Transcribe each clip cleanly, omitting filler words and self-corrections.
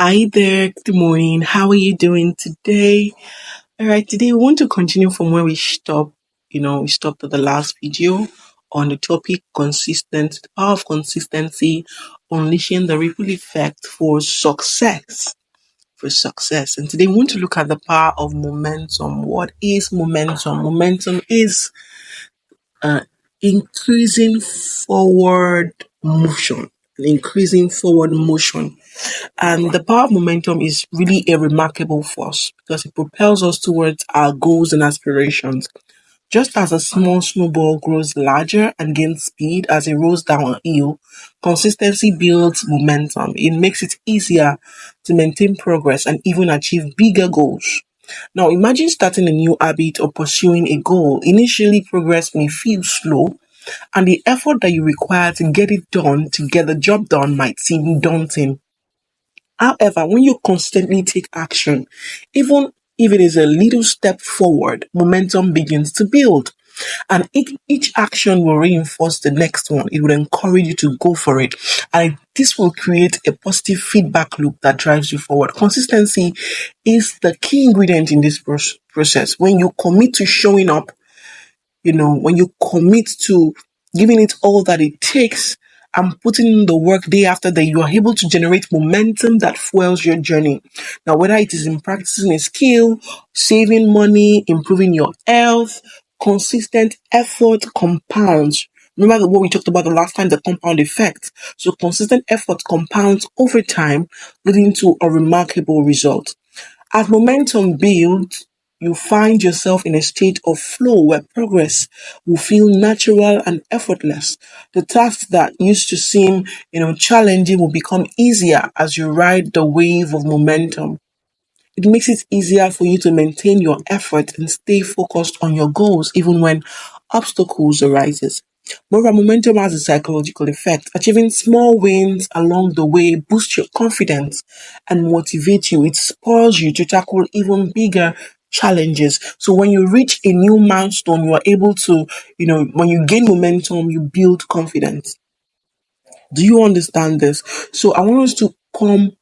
Hi there, good morning. How are you doing today? All right, today we want to continue from where we stopped. We stopped at the last video on the topic the power of consistency, unleashing the ripple effect for success. And today we want to look at the power of momentum. What is momentum? Momentum is uh, increasing forward motion. Increasing forward motion. And the power of momentum is really a remarkable force because it propels us towards our goals and aspirations. Just as a small snowball grows larger and gains speed as it rolls down a hill, consistency builds momentum. It makes it easier to maintain progress and even achieve bigger goals. Now, imagine starting a new habit or pursuing a goal. Initially, progress may feel slow, and the effort that you require to get it done, to get the job done, might seem daunting. However, when you constantly take action, even if it is a little step forward, momentum begins to build. And each action will reinforce the next one. It will encourage you to go for it. And this will create a positive feedback loop that drives you forward. Consistency is the key ingredient in this process. When you commit to showing up, when you commit to giving it all that it takes and putting in the work day after day, you are able to generate momentum that fuels your journey. Now, whether it is in practicing a skill, saving money, improving your health, consistent effort compounds. Remember what we talked about the last time, the compound effect. So consistent effort compounds over time, leading to a remarkable result. As momentum builds, you find yourself in a state of flow where progress will feel natural and effortless. The tasks that used to seem, challenging will become easier as you ride the wave of momentum. It makes it easier for you to maintain your effort and stay focused on your goals even when obstacles arises. Moreover, momentum has a psychological effect. Achieving small wins along the way boosts your confidence and motivate you. It spurs you to tackle even bigger challenges. So when you reach a new milestone, you are able to, when you gain momentum, you build confidence. Do you understand this? So I want us to come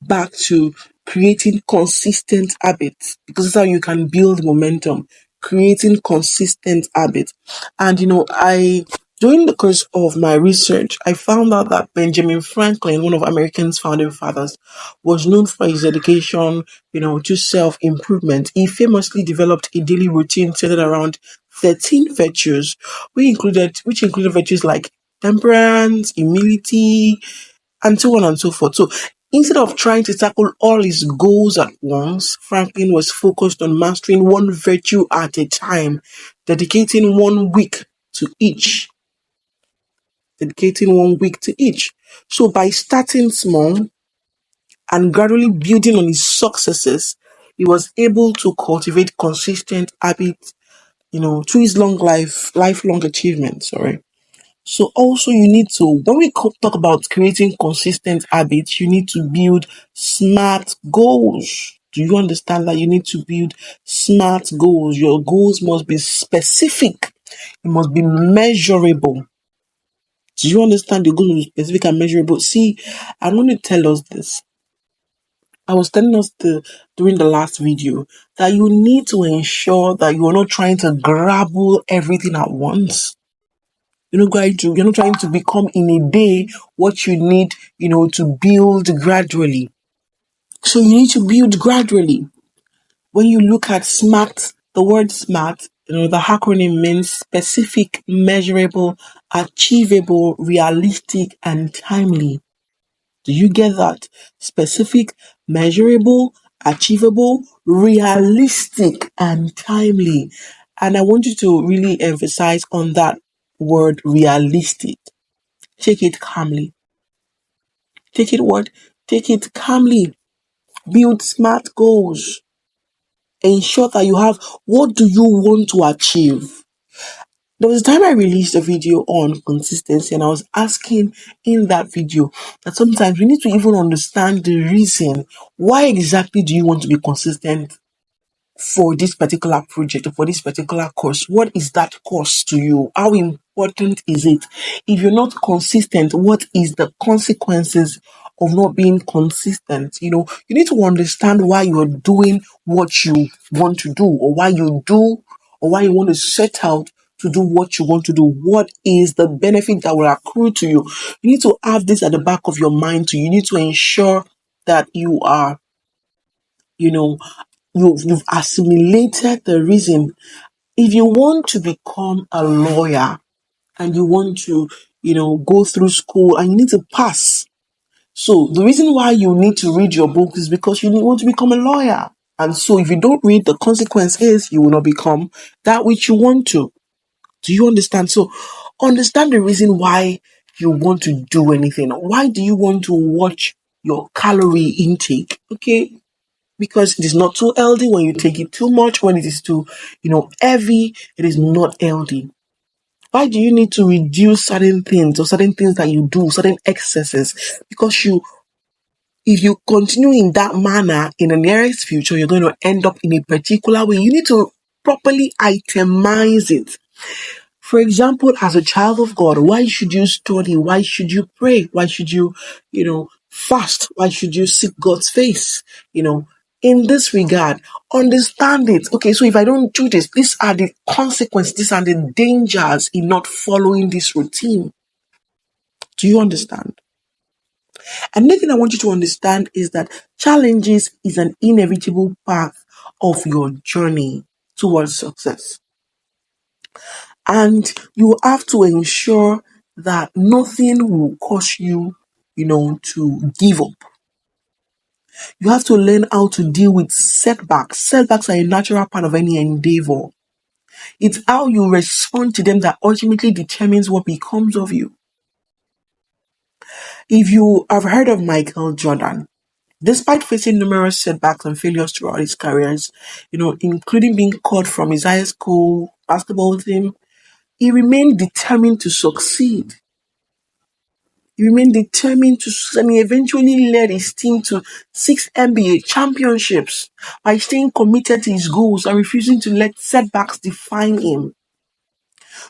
back to creating consistent habits because that's how you can build momentum. Creating consistent habits. And I during the course of my research, I found out that Benjamin Franklin, one of America's founding fathers, was known for his dedication, to self-improvement. He famously developed a daily routine centered around 13 virtues, which included virtues like temperance, humility, and so on and so forth. So instead of trying to tackle all his goals at once, Franklin was focused on mastering one virtue at a time, dedicating 1 week to each. Dedicating 1 week to each. So by starting small and gradually building on his successes, he was able to cultivate consistent habits, through his lifelong achievements. Sorry. So also you need to, when we talk about creating consistent habits, you need to build smart goals. Do you understand that you need to build smart goals? Your goals must be specific. It must be measurable. Do you understand the goal must be specific and measurable? See, I'm going to tell us this. I was telling us during the last video that you need to ensure that you are not trying to grabble everything at once. You're not trying to become in a day what you need, to build gradually. So you need to build gradually. When you look at SMART, the word SMART, the acronym means specific, measurable, achievable, realistic, and timely. Do you get that? Specific, measurable, achievable, realistic, and timely. And I want you to really emphasize on that word realistic. Take it calmly. Take it what? Take it calmly. Build smart goals. Ensure that you have what do you want to achieve. There was a time I released a video on consistency and I was asking in that video that sometimes we need to even understand the reason why exactly do you want to be consistent for this particular project or for this particular course. What is that course to you? How important is it? If you're not consistent, what is the consequences of not being consistent. You need to understand why you're doing what you want to do, or why you do, or why you want to set out to do what you want to do. What is the benefit that will accrue to you? You need to have this at the back of your mind too. You need to ensure that you are, you know, you've assimilated the reason. If you want to become a lawyer and you want to, go through school and you need to pass. So the reason why you need to read your book is because you want to become a lawyer. And so if you don't read, the consequence is you will not become that which you want to. Do you understand? So understand the reason why you want to do anything. Why do you want to watch your calorie intake? Okay. Because it is not too healthy when you take it too much. When it is too, heavy, it is not healthy. Why do you need to reduce certain things, or certain things that you do, certain excesses? Because if you continue in that manner in the nearest future, you're going to end up in a particular way. You need to properly itemize it. For example, as a child of God, why should you study? Why should you pray? Why should you, fast? Why should you seek God's face? In this regard, understand it. Okay, so if I don't do this, these are the consequences, these are the dangers in not following this routine. Do you understand? Another thing I want you to understand is that challenges is an inevitable path of your journey towards success. And you have to ensure that nothing will cause you, to give up. You have to learn how to deal with setbacks. Setbacks are a natural part of any endeavor. It's how you respond to them that ultimately determines what becomes of you. If you have heard of Michael Jordan, despite facing numerous setbacks and failures throughout his careers, including being cut from his high school basketball team, he remained determined to succeed. He remained determined to, and he eventually led his team to 6 NBA championships by staying committed to his goals and refusing to let setbacks define him.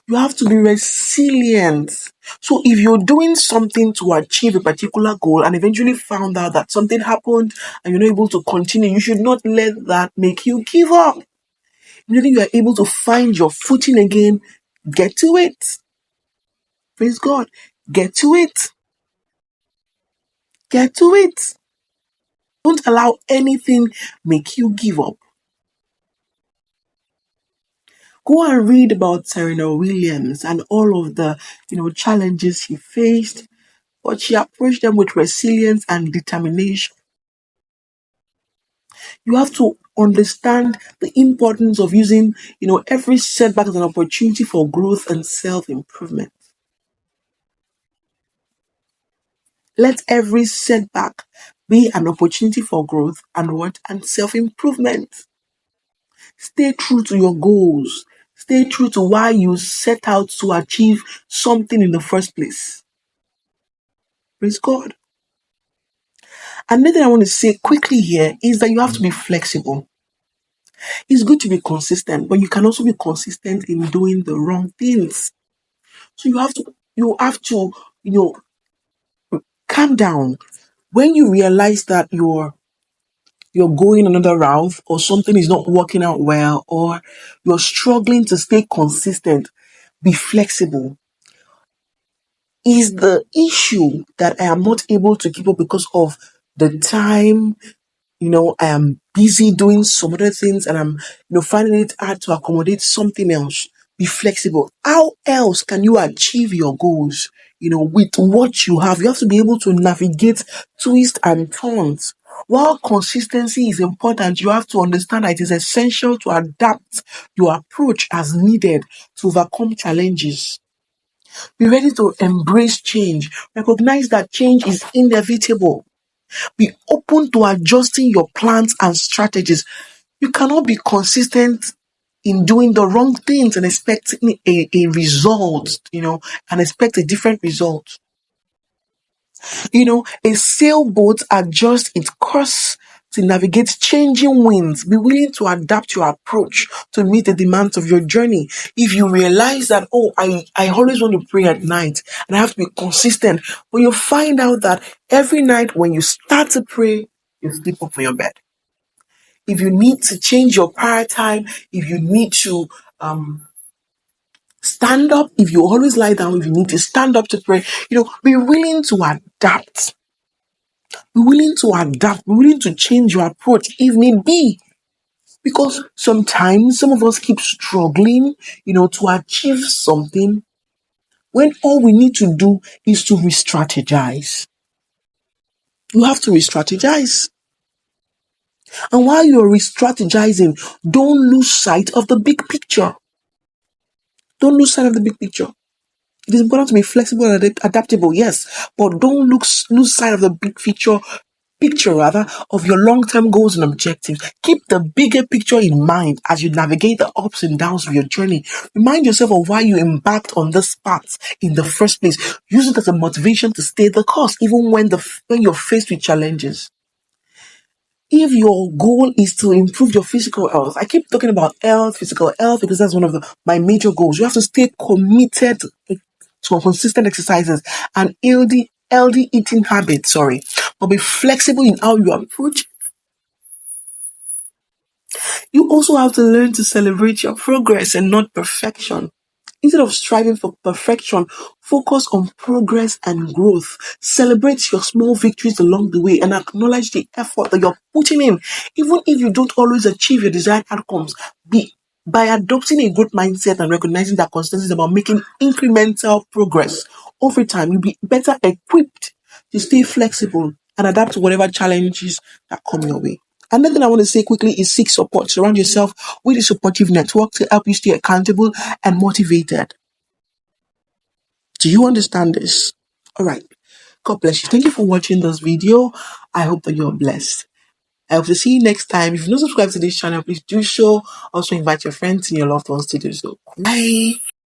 You have to be resilient. So if you're doing something to achieve a particular goal and eventually found out that something happened and you're not able to continue, you should not let that make you give up. Immediately you are able to find your footing again, get to it. Praise God. Get to it. Get to it. Don't allow anything make you give up. Go and read about Serena Williams and all of the, challenges she faced, but she approached them with resilience and determination. You have to understand the importance of using, every setback as an opportunity for growth and self-improvement. Let every setback be an opportunity for growth and what? And self-improvement. Stay true to your goals. Stay true to why you set out to achieve something in the first place. Praise God. Another thing I want to say quickly here is that you have to be flexible. It's good to be consistent, but you can also be consistent in doing the wrong things. So you have to, you know, calm down. When you realize that you're going another route, or something is not working out well, or you're struggling to stay consistent, be flexible. Is the issue that I am not able to keep up because of the time? I am busy doing some other things, and I'm, finding it hard to accommodate something else. Be flexible. How else can you achieve your goals? With what you have, you have to be able to navigate twists and turns. While consistency is important, you have to understand that it is essential to adapt your approach as needed to overcome challenges. Be ready to embrace change. Recognize that change is inevitable. Be open to adjusting your plans and strategies. You cannot be consistent in doing the wrong things and expecting a result, and expect a different result. A sailboat adjusts its course to navigate changing winds. Be willing to adapt your approach to meet the demands of your journey. If you realize that, oh, I always want to pray at night and I have to be consistent, but you find out that every night when you start to pray, you sleep up on your bed. If you need to change your prayer time, if you need to stand up, if you always lie down, if you need to stand up to pray, be willing to adapt. Be willing to adapt, be willing to change your approach if need be. Because sometimes some of us keep struggling, to achieve something when all we need to do is to re strategize. You have to re strategize. And while you're re strategizing, don't lose sight of the big picture. Don't lose sight of the big picture. It is important to be flexible and adaptable, yes, but don't lose sight of the big picture rather of your long-term goals and objectives. Keep the bigger picture in mind as you navigate the ups and downs of your journey. Remind yourself of why you embarked on this path in the first place. Use it as a motivation to stay the course, even when you're faced with challenges. If your goal is to improve your physical health, I keep talking about physical health, because that's one of my major goals. You have to stay committed to consistent exercises and healthy eating habits, but be flexible in how you approach. You also have to learn to celebrate your progress and not perfection. Instead of striving for perfection, focus on progress and growth. Celebrate your small victories along the way and acknowledge the effort that you're putting in. Even if you don't always achieve your desired outcomes, by adopting a growth mindset and recognizing that consistency is about making incremental progress over time, you'll be better equipped to stay flexible and adapt to whatever challenges that come your way. Another thing I want to say quickly is seek support. Surround yourself with a supportive network to help you stay accountable and motivated. Do you understand this? All right. God bless you. Thank you for watching this video. I hope that you're blessed. I hope to see you next time. If you're not subscribed to this channel, please do so. Also invite your friends and your loved ones to do so. Bye.